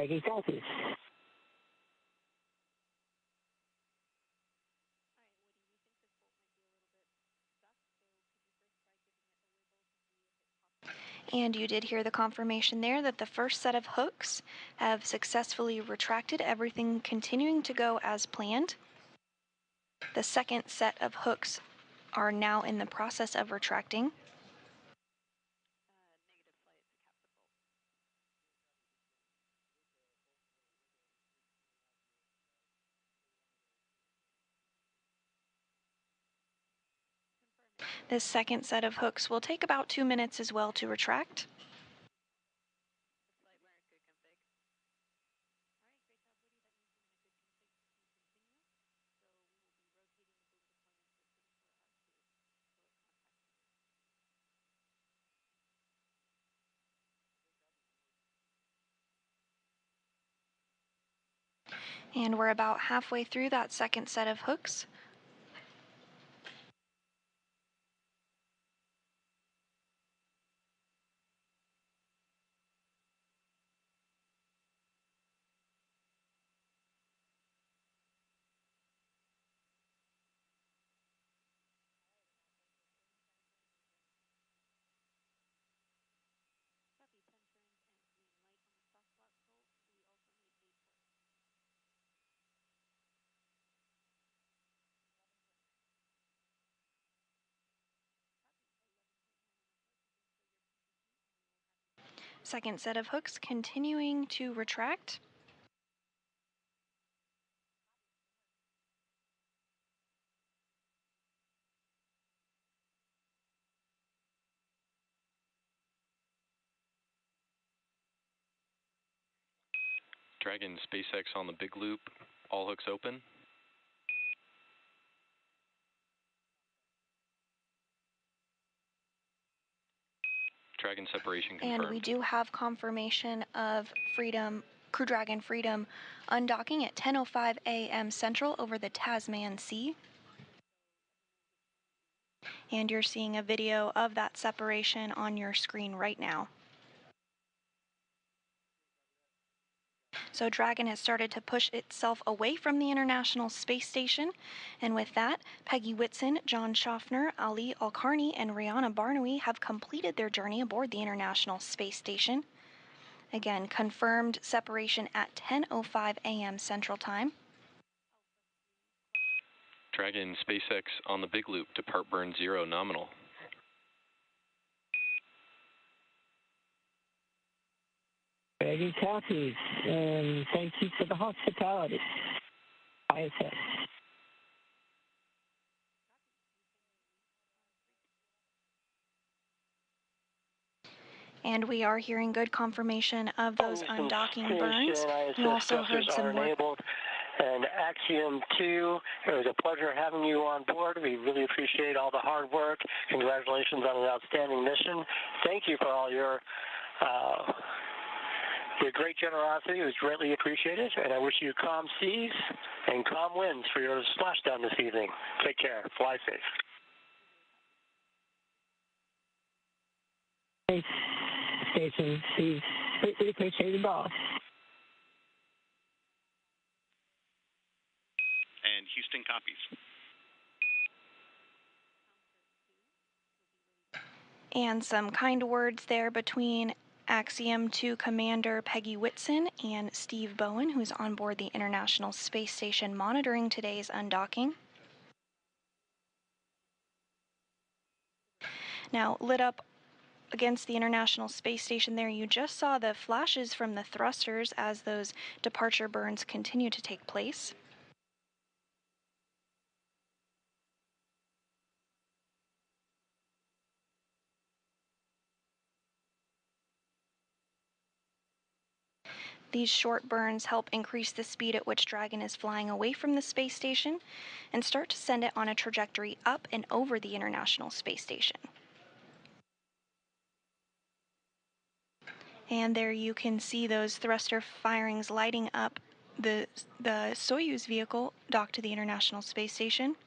Peggy, copy. And you did hear the confirmation there that the first set of hooks have successfully retracted, everything continuing to go as planned. The second set of hooks are now in the process of retracting. This second set of hooks will take about 2 minutes as well to retract. And we're about halfway through that second set of hooks. Second set of hooks continuing to retract. Dragon SpaceX on the big loop, all hooks open. Dragon separation confirmed. And we do have confirmation of Crew Dragon Freedom undocking at 10:05 a.m. Central over the Tasman Sea. And you're seeing a video of that separation on your screen right now. So Dragon has started to push itself away from the International Space Station, and with that, Peggy Whitson, John Schaffner, Ali Alcarni, and Rihanna Barnaby have completed their journey aboard the International Space Station. Again, confirmed separation at 10:05 a.m. Central Time. Dragon SpaceX on the big loop, depart burn 0 nominal. Peggy, copy. And thank you for the hospitality. ISS. And we are hearing good confirmation of those undocking burns. You also heard some more. And Axiom 2, it was a pleasure having you on board. We really appreciate all the hard work. Congratulations on an outstanding mission. Thank you for all your great generosity. It was greatly appreciated. And I wish you calm seas and calm winds for your splashdown this evening. Take care. Fly safe. Thanks, Station. We appreciate it all. And Houston copies. And some kind words there between Axiom 2 Commander Peggy Whitson and Steve Bowen, who's on board the International Space Station monitoring today's undocking. Now, lit up against the International Space Station there, you just saw the flashes from the thrusters as those departure burns continue to take place. These short burns help increase the speed at which Dragon is flying away from the space station and start to send it on a trajectory up and over the International Space Station. And there you can see those thruster firings lighting up the Soyuz vehicle docked to the International Space Station.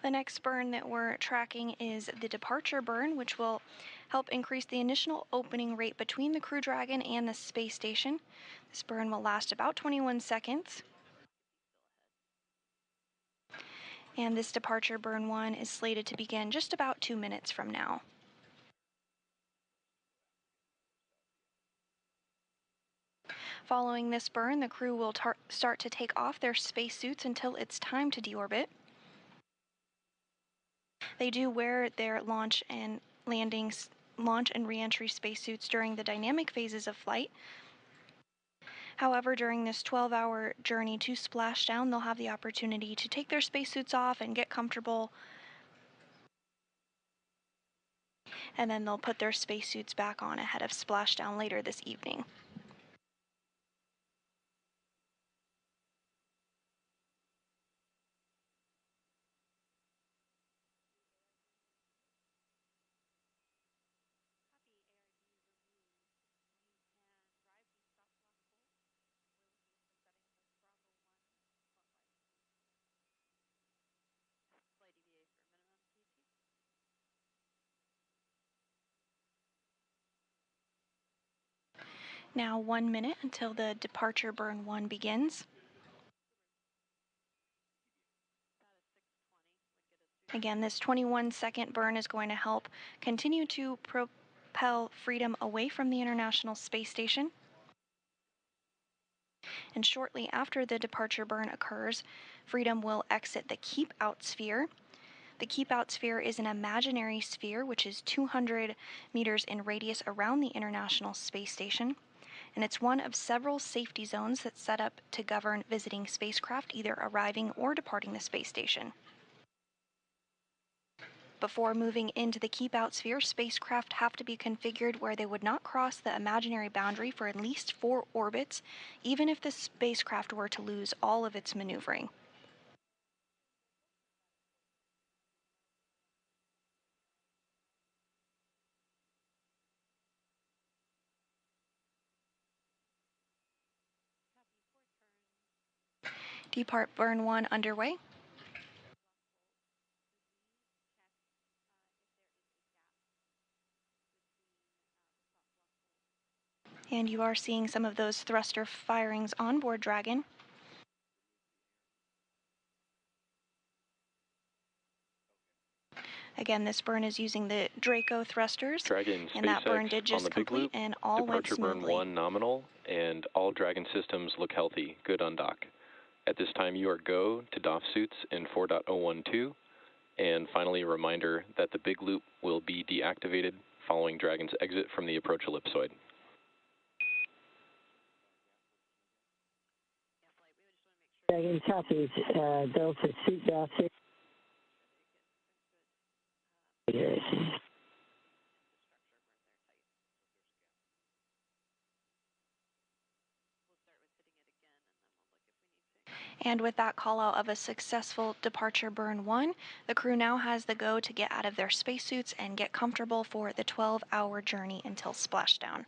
The next burn that we're tracking is the departure burn, which will help increase the initial opening rate between the Crew Dragon and the space station. This burn will last about 21 seconds. And this departure burn 1 is slated to begin just about 2 minutes from now. Following this burn, the crew will start to take off their spacesuits until it's time to deorbit. They do wear their launch and re-entry spacesuits during the dynamic phases of flight. However, during this 12-hour journey to splashdown, they'll have the opportunity to take their spacesuits off and get comfortable, and then they'll put their spacesuits back on ahead of splashdown later this evening. Now 1 minute until the departure burn 1 begins. Again, this 21-second burn is going to help continue to propel Freedom away from the International Space Station. And shortly after the departure burn occurs, Freedom will exit the Keep Out sphere. The Keep Out sphere is an imaginary sphere which is 200 meters in radius around the International Space Station. And it's one of several safety zones that's set up to govern visiting spacecraft either arriving or departing the space station. Before moving into the Keep Out sphere, spacecraft have to be configured where they would not cross the imaginary boundary for at least 4 orbits, even if the spacecraft were to lose all of its maneuvering. Depart burn 1 underway. And you are seeing some of those thruster firings on board Dragon. Again, this burn is using the Draco thrusters, Dragon and that burn SpaceX did on just the big complete loop. and all went Departure burn smoothly. 1 nominal, and all Dragon systems look healthy. Good undock. At this time, you are go to DOF suits in 4.012, and finally a reminder that the big loop will be deactivated following Dragon's exit from the approach ellipsoid. Dragon copies, Delta suit DOF. And with that call out of a successful departure burn 1, the crew now has the go to get out of their spacesuits and get comfortable for the 12-hour journey until splashdown.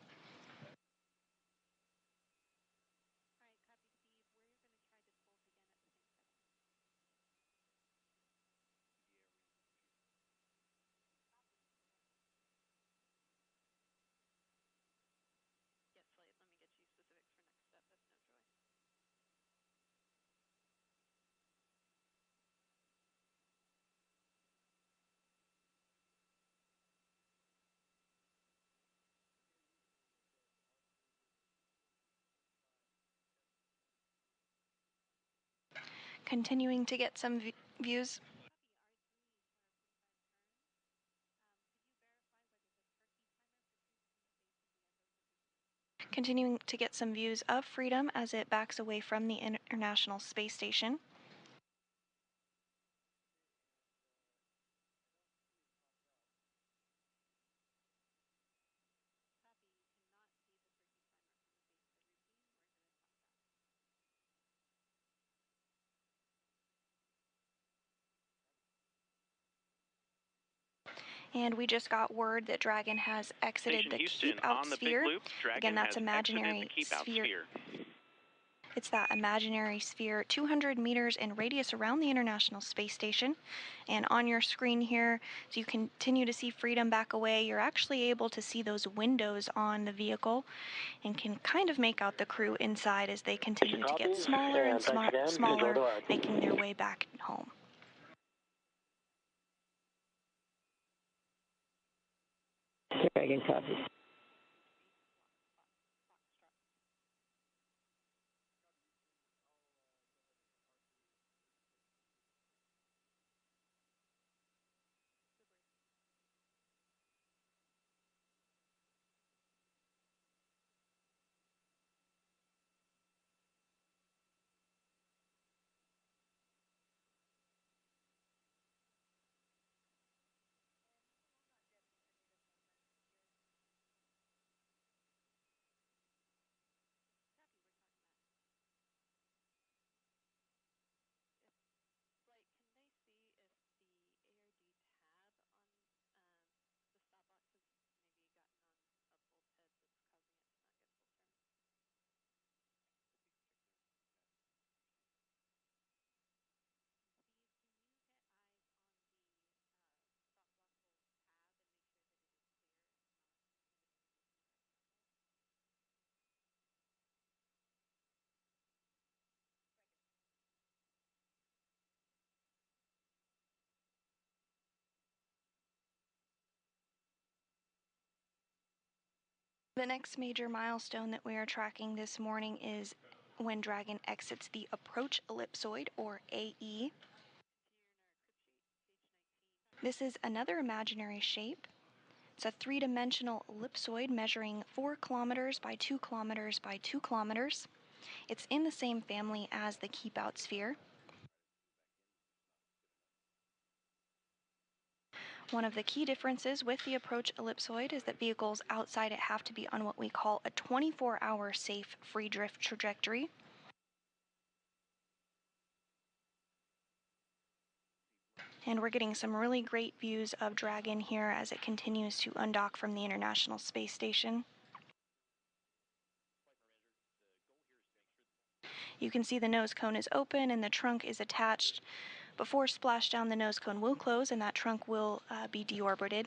Continuing to get some views. Continuing to get some views of Freedom as it backs away from the International Space Station. And we just got word that Dragon has exited the Keep Out sphere. Again, that's imaginary sphere. It's that imaginary sphere 200 meters in radius around the International Space Station. And on your screen here, as you continue to see Freedom back away, you're actually able to see those windows on the vehicle and can kind of make out the crew inside as they continue to get smaller and smaller, making their way back home. Dragon copies. The next major milestone that we are tracking this morning is when Dragon exits the approach ellipsoid, or AE. This is another imaginary shape. It's a three-dimensional ellipsoid measuring 4 kilometers by 2 kilometers by 2 kilometers. It's in the same family as the keep-out sphere. One of the key differences with the approach ellipsoid is that vehicles outside it have to be on what we call a 24-hour safe free drift trajectory. And we're getting some really great views of Dragon here as it continues to undock from the International Space Station. You can see the nose cone is open and the trunk is attached. Before splashdown, the nose cone will close and that trunk will be deorbited.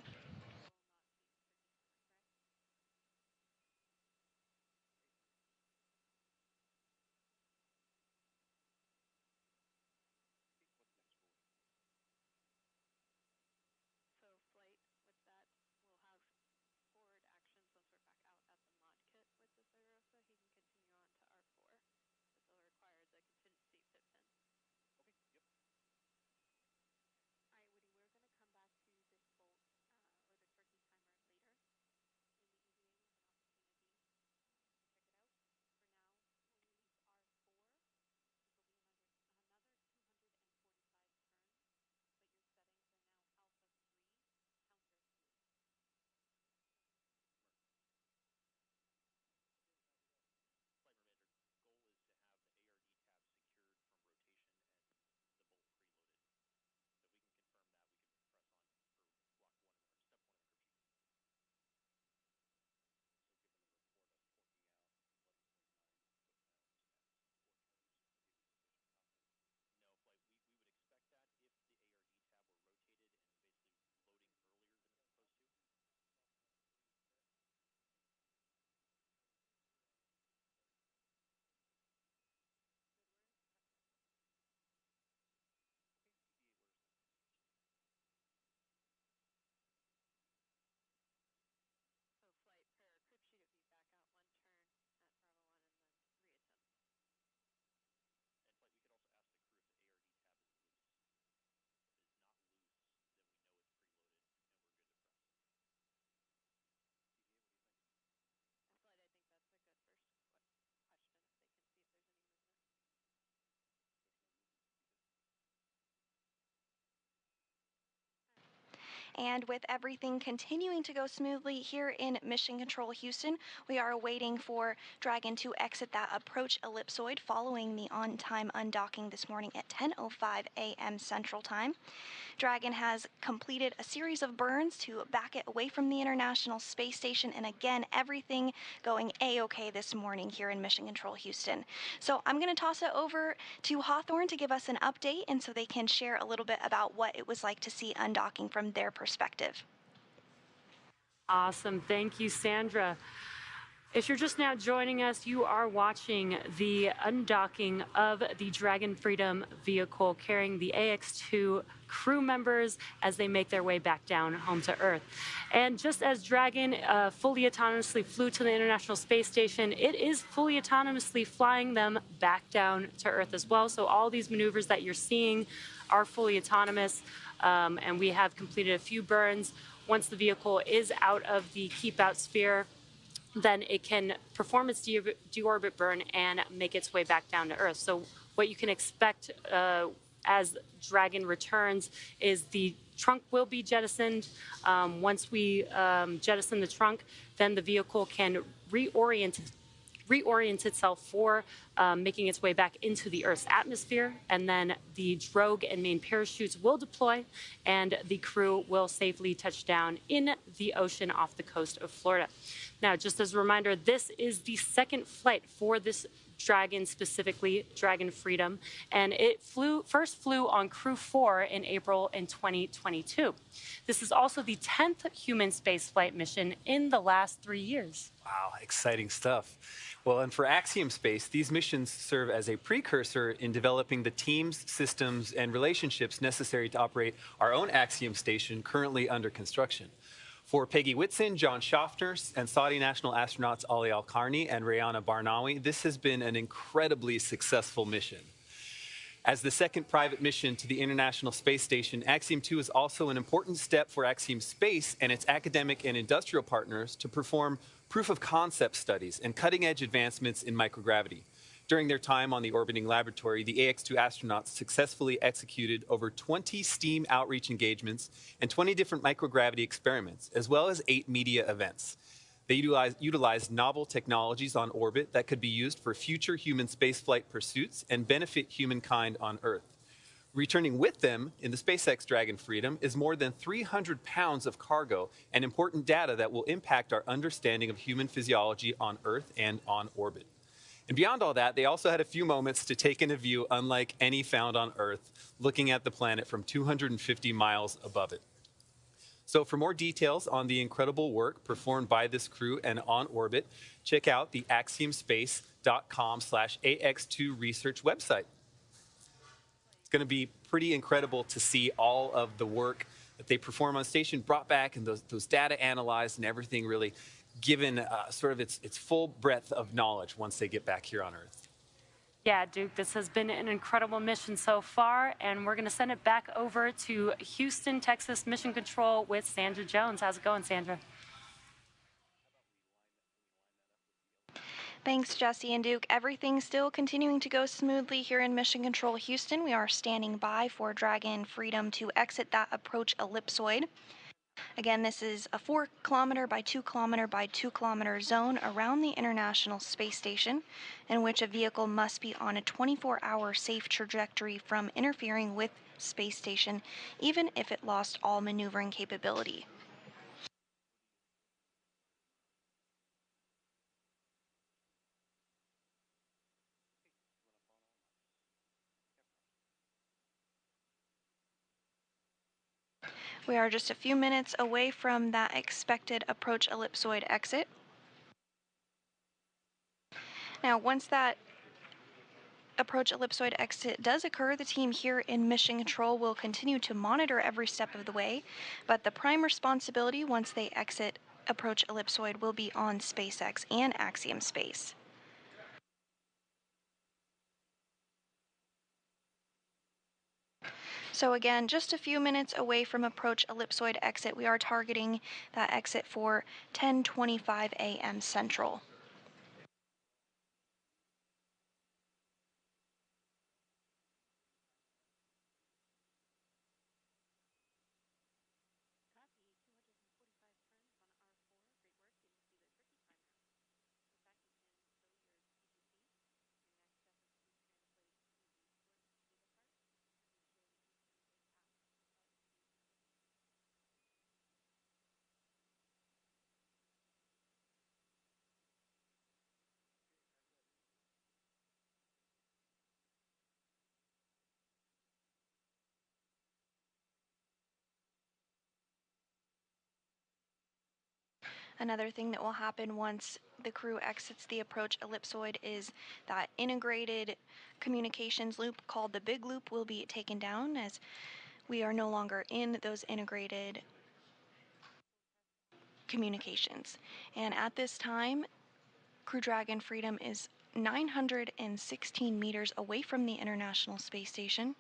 And with everything continuing to go smoothly here in Mission Control Houston, we are waiting for Dragon to exit that approach ellipsoid following the on-time undocking this morning at 10:05 a.m. Central Time. Dragon has completed a series of burns to back it away from the International Space Station, and again, everything going A-OK this morning here in Mission Control Houston. So I'm going to toss it over to Hawthorne to give us an update, and so they can share a little bit about what it was like to see undocking from their perspective. Awesome. Thank you, Sandra. If you're just now joining us, you are watching the undocking of the Dragon Freedom vehicle carrying the AX-2 crew members as they make their way back down home to Earth. And just as Dragon fully autonomously flew to the International Space Station, it is fully autonomously flying them back down to Earth as well. So all these maneuvers that you're seeing are fully autonomous, and we have completed a few burns. Once the vehicle is out of the keep-out sphere, then it can perform its deorbit burn and make its way back down to Earth. So what you can expect as Dragon returns is the trunk will be jettisoned. Once we jettison the trunk, then the vehicle can reorient itself for making its way back into the Earth's atmosphere, and then the drogue and main parachutes will deploy, and the crew will safely touch down in the ocean off the coast of Florida. Now, just as a reminder, this is the second flight for this Dragon, specifically Dragon Freedom, and it first flew on Crew 4 in April in 2022. This is also the 10th human spaceflight mission in the last 3 years. Wow, exciting stuff. Well, and for Axiom Space, these missions serve as a precursor in developing the teams, systems, and relationships necessary to operate our own Axiom station currently under construction. For Peggy Whitson, John Schaffner, and Saudi national astronauts Ali Al-Qarni and Rayana Barnawi, this has been an incredibly successful mission. As the second private mission to the International Space Station, Axiom 2 is also an important step for Axiom Space and its academic and industrial partners to perform proof-of-concept studies and cutting-edge advancements in microgravity. During their time on the orbiting laboratory, the AX-2 astronauts successfully executed over 20 STEAM outreach engagements and 20 different microgravity experiments, as well as 8 media events. They utilized novel technologies on orbit that could be used for future human spaceflight pursuits and benefit humankind on Earth. Returning with them in the SpaceX Dragon Freedom is more than 300 pounds of cargo and important data that will impact our understanding of human physiology on Earth and on orbit. And beyond all that, they also had a few moments to take in a view unlike any found on Earth, looking at the planet from 250 miles above it. So for more details on the incredible work performed by this crew and on orbit, check out the axiomspace.com/AX2 research website. It's going to be pretty incredible to see all of the work that they perform on station brought back and those data analyzed and everything really given sort of its full breadth of knowledge once they get back here on Earth. Yeah, Duke, this has been an incredible mission so far, and we're going to send it back over to Houston, Texas Mission Control with Sandra Jones. How's it going, Sandra? Thanks, Jesse and Duke. Everything's still continuing to go smoothly here in Mission Control Houston. We are standing by for Dragon Freedom to exit that approach ellipsoid. Again, this is a 4 kilometer by 2 kilometer by 2 kilometer zone around the International Space Station, in which a vehicle must be on a 24-hour safe trajectory from interfering with space station, even if it lost all maneuvering capability. We are just a few minutes away from that expected approach ellipsoid exit. Now, once that approach ellipsoid exit does occur, the team here in Mission Control will continue to monitor every step of the way, but the prime responsibility once they exit approach ellipsoid will be on SpaceX and Axiom Space. So again, just a few minutes away from approach ellipsoid exit, we are targeting that exit for 10:25 a.m. Central. Another thing that will happen once the crew exits the approach ellipsoid is that integrated communications loop called the big loop will be taken down, as we are no longer in those integrated communications. And at this time, Crew Dragon Freedom is 916 meters away from the International Space Station.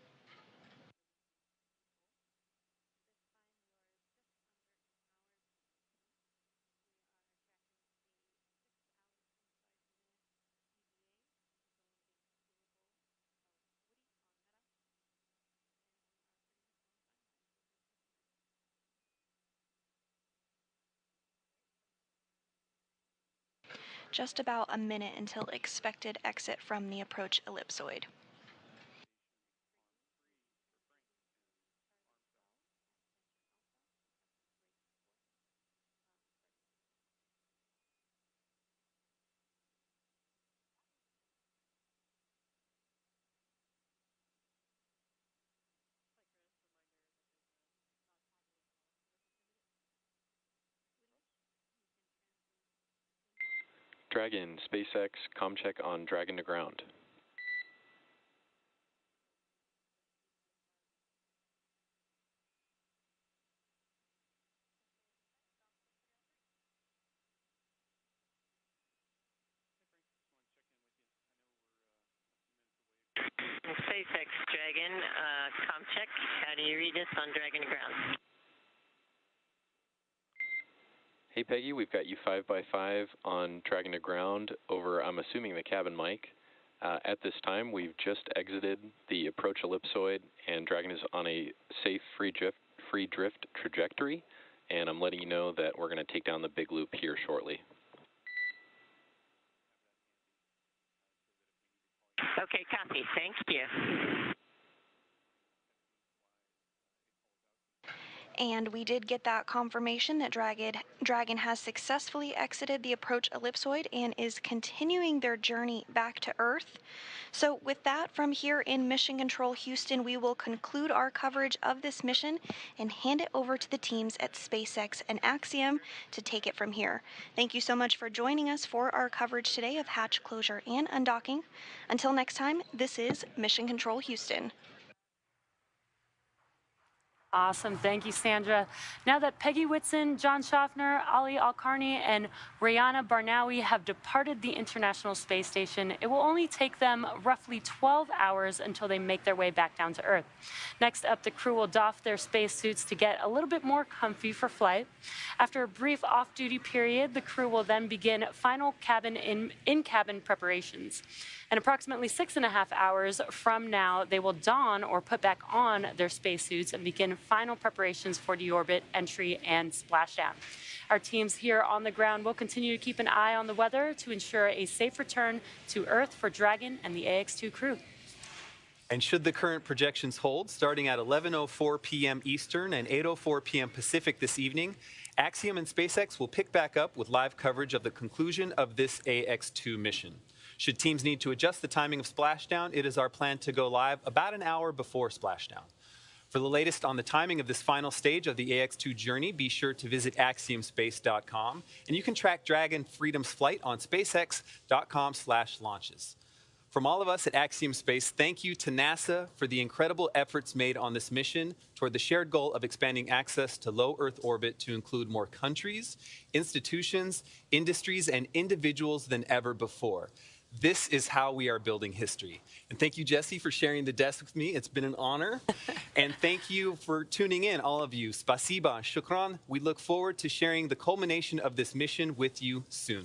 Just about a minute until expected exit from the approach ellipsoid. Dragon, SpaceX, comm check on Dragon to ground. SpaceX Dragon, comm check. How do you read us on Dragon to ground? Hey Peggy, we've got you 5x5 on Dragon to ground over, I'm assuming, the cabin mic. At this time, we've just exited the approach ellipsoid, and Dragon is on a safe free drift trajectory, and I'm letting you know that we're going to take down the big loop here shortly. Okay, copy. Thank you. And we did get that confirmation that Dragon has successfully exited the approach ellipsoid and is continuing their journey back to Earth. So with that, from here in Mission Control Houston, we will conclude our coverage of this mission and hand it over to the teams at SpaceX and Axiom to take it from here. Thank you so much for joining us for our coverage today of hatch closure and undocking. Until next time, this is Mission Control Houston. Awesome. Thank you, Sandra. Now that Peggy Whitson, John Schaffner, Ali Al-Karni, and Rihanna Barnawi have departed the International Space Station, it will only take them roughly 12 hours until they make their way back down to Earth. Next up, the crew will doff their spacesuits to get a little bit more comfy for flight. After a brief off-duty period, the crew will then begin final in-cabin preparations. And approximately 6.5 hours from now, they will don or put back on their spacesuits and begin final preparations for deorbit, entry, and splashdown. Our teams here on the ground will continue to keep an eye on the weather to ensure a safe return to Earth for Dragon and the AX-2 crew. And should the current projections hold, starting at 11:04 p.m. Eastern and 8:04 p.m. Pacific this evening, Axiom and SpaceX will pick back up with live coverage of the conclusion of this AX-2 mission. Should teams need to adjust the timing of splashdown, it is our plan to go live about an hour before splashdown. For the latest on the timing of this final stage of the AX-2 journey, be sure to visit axiomspace.com, and you can track Dragon Freedom's flight on spacex.com/launches. From all of us at Axiom Space, thank you to NASA for the incredible efforts made on this mission toward the shared goal of expanding access to low Earth orbit to include more countries, institutions, industries, and individuals than ever before. This is how we are building history. And thank you, Jesse, for sharing the desk with me. It's been an honor. And thank you for tuning in, all of you. Spasiba, shukran. We look forward to sharing the culmination of this mission with you soon.